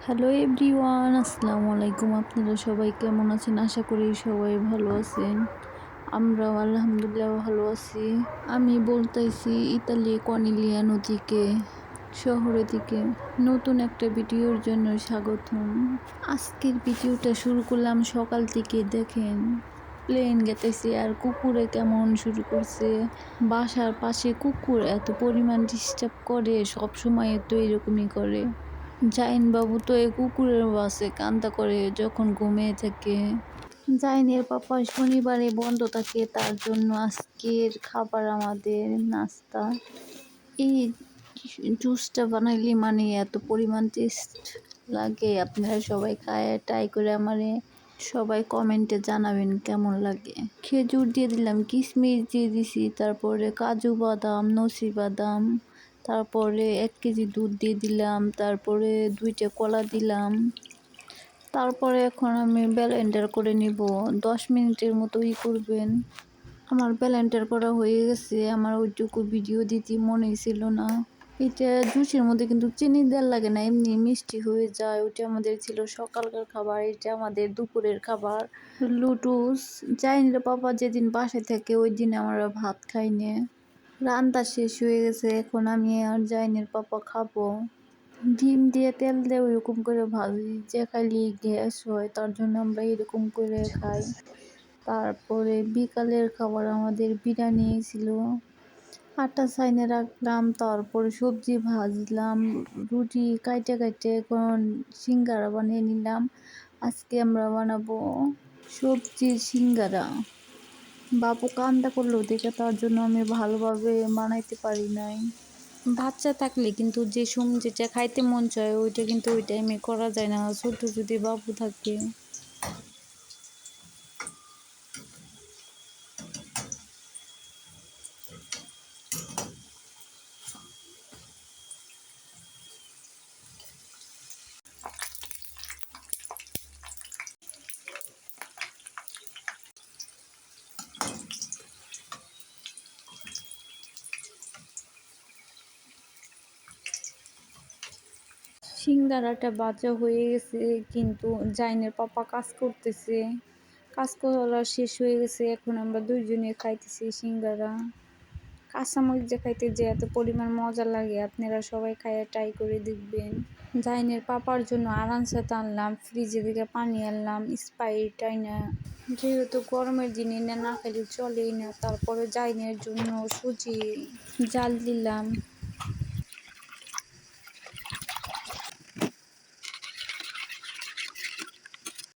Hello everyone, আসসালামু আলাইকুম। আপনারা সবাই কেমন আছেন? আশা করি সবাই ভালো আছেন। আমরাও আলহামদুলিল্লাহ ভালো আছি। আমি বলতেছি ইতালি কর্নিলিয়ানো থেকে, শহরে থেকে নতুন একটা ভিডিওর জন্য স্বাগতম। আজকের ভিডিওটা শুরু করলাম সকাল থেকে। দেখেন প্লেন গেতেছে আর কুকুরে কেমন শুরু করছে। বাসার পাশে কুকুর এত পরিমাণ ডিস্টার্ব করে, সব সময় তো এরকমই করে। জাইন বাবু তো এই কুকুরের বাসে কান্দা করে যখন ঘুমিয়ে থাকে। জাইনের পাপা শনিবারে বন্ধ থাকে, তার জন্য আজকের খাবার আমাদের নাস্তা। এই জুসটা বানাইলে মানে এত পরিমাণ টেস্ট লাগে। আপনারা সবাই খায় ট্রাই করে আমারে সবাই কমেন্টে জানাবেন কেমন লাগে। খেজুর দিয়ে দিলাম, কিশমিশ দিয়ে দিছি, তারপরে কাজু বাদাম, নসি বাদাম, তারপরে 1 কেজি দুধ দিয়ে দিলাম, তারপরে 2টা কলা দিলাম। তারপরে এখন আমি ব্লেন্ডার করে নিব। 10 মিনিটের মতো করবেন। আমার ব্লেন্ডার করা হয়ে গেছে। আমার ওইটুকু ভিডিও দিতে মনেই ছিল না। এটা জুসের মধ্যে কিন্তু চিনি দেওয়ার লাগে না, এমনি মিষ্টি হয়ে যায়। ওইটা আমাদের ছিল সকালকার খাবার, এটা আমাদের দুপুরের খাবার। লুটুস জাইনের পাপা যেদিন বাসায় থাকে ওই দিন আমরা ভাত খাই না। রান্না শেষ হয়ে গেছে, এখন আমি আর জাইনের পাপা খাবো। ডিম দিয়ে তেল দিয়ে ওইরকম করে ভাজি, যে খালি গ্যাস হয় তার জন্য আমরা এরকম করে খাই। তারপরে বিকালের খাবার আমাদের বিরিয়ানি ছিল। আটা সাইনে রাখলাম, তারপরে সবজি ভাজলাম, রুটি কাইটে কাইটে এখন সিঙ্গারা বানিয়ে নিলাম। আজকে আমরা বানাবো সবজির সিঙ্গারা। বাবু কান্দা করলো দেখে, তার জন্য আমি ভালোভাবে বানাইতে পারি নাই। বাচ্চা থাকলে কিন্তু যে যেটা খাইতে মন চায় ওইটা কিন্তু ওই টাইমে করা যায় না, ছোট যদি বাবু থাকে। সিঙ্গারাটা বাজা হয়ে গেছে, কিন্তু জাইনের পাপা কাজ করতেছে। কাজ করা শেষ হয়ে গেছে, এখন আমরা দুইজনে খাইতেছি সিঙ্গারা। কাঁচামরিচ দিয়ে খাইতে যে এত পরিমাণ মজা লাগে, আপনারা সবাই খাইয়ে ট্রাই করে দেখবেন। জাইনের পাপার জন্য আরামসে আনলাম, ফ্রিজে থেকে পানি আনলাম, স্প্রাইট আইনা, যেহেতু গরমের দিনে না খাইলে চলেই না। তারপরে জাইনের জন্য সুজি জাল দিলাম,